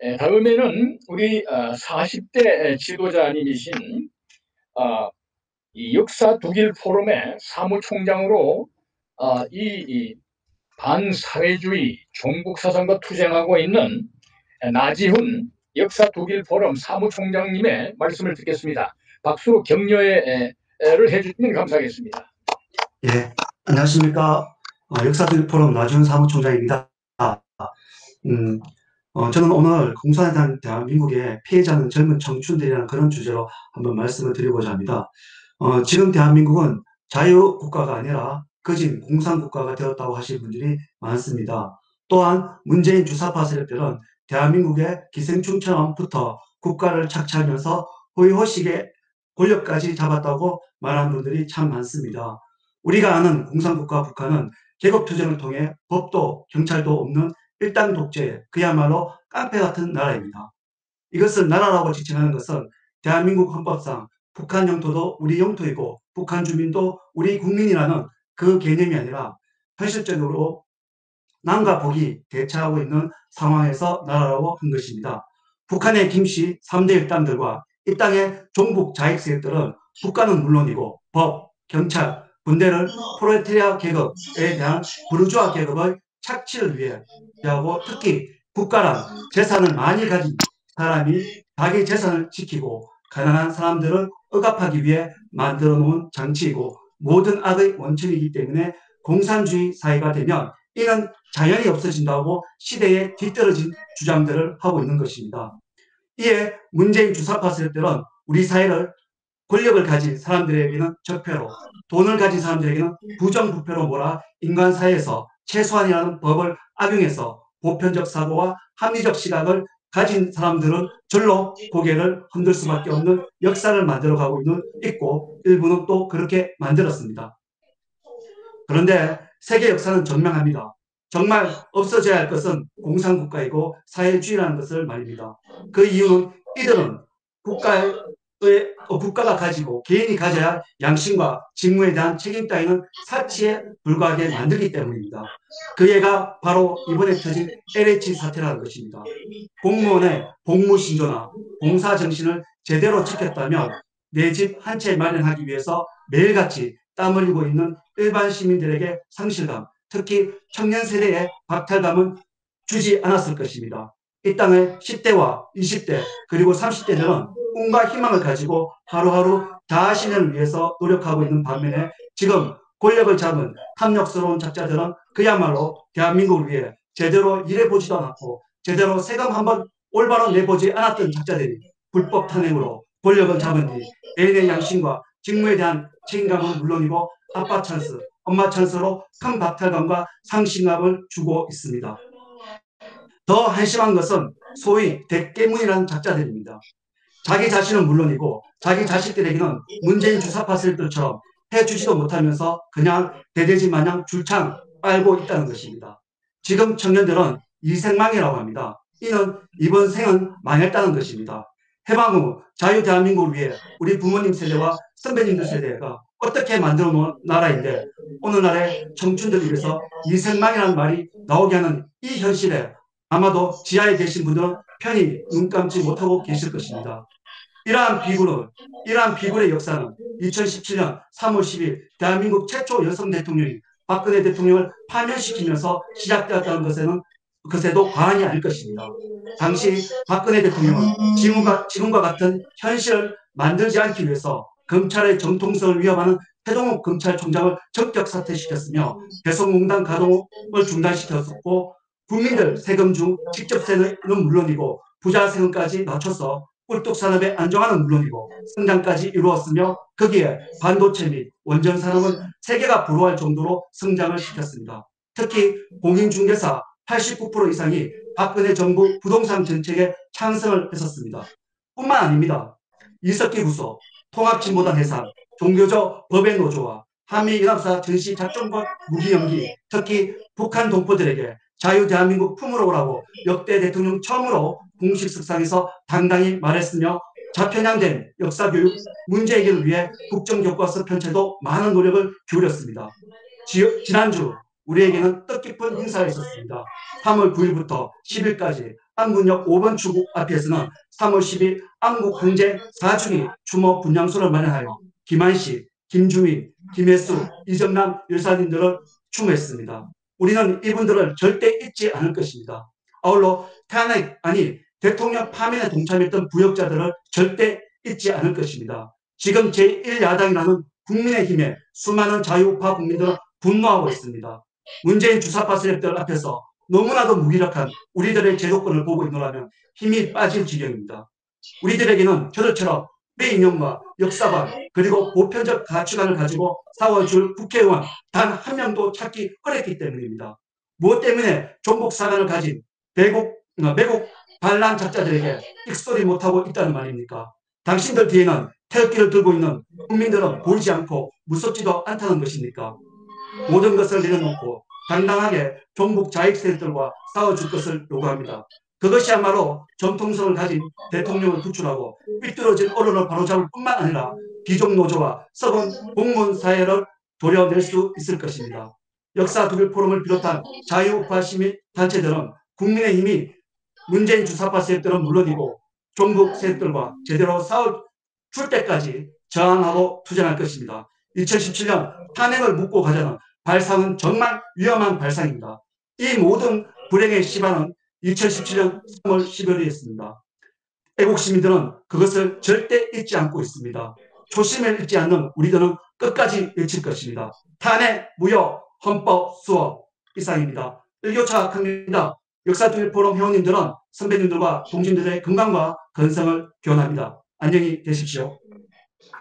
다음에는 우리 40대 지도자님이신 이 역사 독일 포럼의 사무총장으로 이 반사회주의 종북 사상과 투쟁하고 있는 나지훈 역사 독일 포럼 사무총장님의 말씀을 듣겠습니다. 박수로 격려를 해주시면 감사하겠습니다. 예, 안녕하십니까. 역사 독일 포럼 나지훈 사무총장입니다. 저는 오늘 공산에 대한 대한민국의 피해자는 젊은 청춘들이라는 그런 주제로 한번 말씀을 드리고자 합니다. 지금 대한민국은 자유국가가 아니라 거진 공산국가가 되었다고 하시는 분들이 많습니다. 또한 문재인 주사파 세력들은 대한민국의 기생충처럼부터 국가를 착취하면서 호의호식의 권력까지 잡았다고 말하는 분들이 참 많습니다. 우리가 아는 공산국가 북한은 계급투쟁을 통해 법도 경찰도 없는 일당 독재, 그야말로 깡패 같은 나라입니다. 이것을 나라라고 지칭하는 것은 대한민국 헌법상 북한 영토도 우리 영토이고 북한 주민도 우리 국민이라는 그 개념이 아니라 현실적으로 남과 북이 대처하고 있는 상황에서 나라라고 한 것입니다. 북한의 김씨 3대 일당들과 이 땅의 종북 자익 세력들은 국가는 물론이고 법, 경찰, 군대를 프롤레타리아 계급에 대한 부르주아 계급의 착취를 위해 하고, 특히 국가란 재산을 많이 가진 사람이 자기 재산을 지키고 가난한 사람들을 억압하기 위해 만들어 놓은 장치이고 모든 악의 원천이기 때문에 공산주의 사회가 되면 이는 자연히 없어진다고 시대에 뒤떨어진 주장들을 하고 있는 것입니다. 이에 문재인 주사파 세력들은 우리 사회를 권력을 가진 사람들에게는 적폐로, 돈을 가진 사람들에게는 부정부패로 몰아 인간 사회에서 최소한이라는 법을 악용해서 보편적 사고와 합리적 시각을 가진 사람들은 절로 고개를 흔들 수밖에 없는 역사를 만들어가고 있고 일부는 또 그렇게 만들었습니다. 그런데 세계 역사는 증명합니다. 정말 없어져야 할 것은 공산국가이고 사회주의라는 것을 말입니다. 그 이유는 이들은 국가가 가지고 개인이 가져야 할 양심과 직무에 대한 책임 따위는 사치에 불과하게 만들기 때문입니다. 그 예가 바로 이번에 터진 LH 사태라는 것입니다. 공무원의 복무신조나 봉사정신을 제대로 지켰다면 내 집 한 채 마련하기 위해서 매일같이 땀 흘리고 있는 일반 시민들에게 상실감, 특히 청년 세대의 박탈감은 주지 않았을 것입니다. 이 땅의 10대와 20대 그리고 30대들은 꿈과 희망을 가지고 하루하루 자신을 위해서 노력하고 있는 반면에 지금 권력을 잡은 탐욕스러운 작자들은 그야말로 대한민국을 위해 제대로 일해보지도 않았고 제대로 세금 한번 올바로 내보지 않았던 작자들이 불법 탄핵으로 권력을 잡은 뒤 개인의 양심과 직무에 대한 책임감은 물론이고 아빠 찬스, 엄마 찬스로 큰 박탈감과 상실감을 주고 있습니다. 더 한심한 것은 소위 대깨문이라는 작자들입니다. 자기 자신은 물론이고 자기 자식들에게는 문재인 주사파 세력들처럼 해주지도 못하면서 그냥 대대지 마냥 줄창 빨고 있다는 것입니다. 지금 청년들은 이생망이라고 합니다. 이는 이번 생은 망했다는 것입니다. 해방 후 자유 대한민국을 위해 우리 부모님 세대와 선배님들 세대가 어떻게 만들어 놓은 나라인데 오늘날의 청춘들을 위해서 이생망이라는 말이 나오게 하는 이 현실에 아마도 지하에 계신 분들은 편히 눈 감지 못하고 계실 것입니다. 이러한 비굴의 역사는 2017년 3월 10일 대한민국 최초 여성 대통령이 박근혜 대통령을 파면시키면서 시작되었다는 것에도 과언이 아닐 것입니다. 당시 박근혜 대통령은 지금과 같은 현실을 만들지 않기 위해서 검찰의 정통성을 위협하는 태동욱 검찰총장을 적격 사퇴시켰으며 배송공단 가동을 중단시켰고 국민들 세금 중 직접세는 물론이고 부자 세금까지 낮춰서 꿀뚝산업의 안정화는 물론이고 성장까지 이루었으며 거기에 반도체 및 원전 산업은 세계가 부러워할 정도로 성장을 시켰습니다. 특히 공인중개사 89% 이상이 박근혜 정부 부동산 정책에 찬성을 했었습니다. 뿐만 아닙니다. 이석기 부소, 통합진보당 해산, 종교적 법의 노조와 한미연합사 전시 작전권 무기 연기, 특히 북한 동포들에게 자유 대한민국 품으로 오라고 역대 대통령 처음으로 공식 석상에서 당당히 말했으며 좌편향된 역사교육 문제 해결을 위해 국정교과서 편찬도 많은 노력을 기울였습니다. 지난주 우리에게는 뜻깊은 행사가 있었습니다. 3월 9일부터 10일까지 안군역 5번 출구 앞에서는 3월 10일 안국 항쟁 4주기 추모 분향소를 마련하여 김한식, 김주민, 김혜수, 이정남 열사님들을 추모했습니다. 우리는 이분들을 절대 잊지 않을 것입니다. 아울러 탄핵 아니 대통령 파면에 동참했던 부역자들을 절대 잊지 않을 것입니다. 지금 제1야당이라는 국민의힘의 수많은 자유우파 국민들은 분노하고 있습니다. 문재인 주사파 세력들 앞에서 너무나도 무기력한 우리들의 제도권을 보고 있노라면 힘이 빠질 지경입니다. 우리들에게는 저들처럼 배이념과 역사관 그리고 보편적 가치관을 가지고 싸워줄 국회의원 단 한 명도 찾기 어렵기 때문입니다. 무엇 때문에 종북사관을 가진 매국 반란 작자들에게 익소리 못하고 있다는 말입니까? 당신들 뒤에는 태극기를 들고 있는 국민들은 보이지 않고 무섭지도 않다는 것입니까? 모든 것을 내려놓고 당당하게 종북 자익 세력들과 싸워줄 것을 요구합니다. 그것이야말로 전통성을 가진 대통령을 구출하고 삐뚤어진 언론을 바로잡을 뿐만 아니라 귀족노조와 썩은 공무원 사회를 도려낼 수 있을 것입니다. 역사 독일 포럼을 비롯한 자유우파 시민 단체들은 국민의힘이 문재인 주사파 세력들은 물론이고 종북 세력들과 제대로 싸울 때까지 저항하고 투쟁할 것입니다. 2017년 탄핵을 묻고 가자는 발상은 정말 위험한 발상입니다. 이 모든 불행의 시발은 2017년 3월 10일이었습니다. 애국 시민들은 그것을 절대 잊지 않고 있습니다. 초심을 잃지 않는 우리들은 끝까지 외칠 것입니다. 탄핵, 무효, 헌법, 수업 이상입니다. 일교차 강입니다. 역사통일 포럼 회원님들은 선배님들과 동지들의 건강과 건성을 기원합니다. 안녕히 계십시오.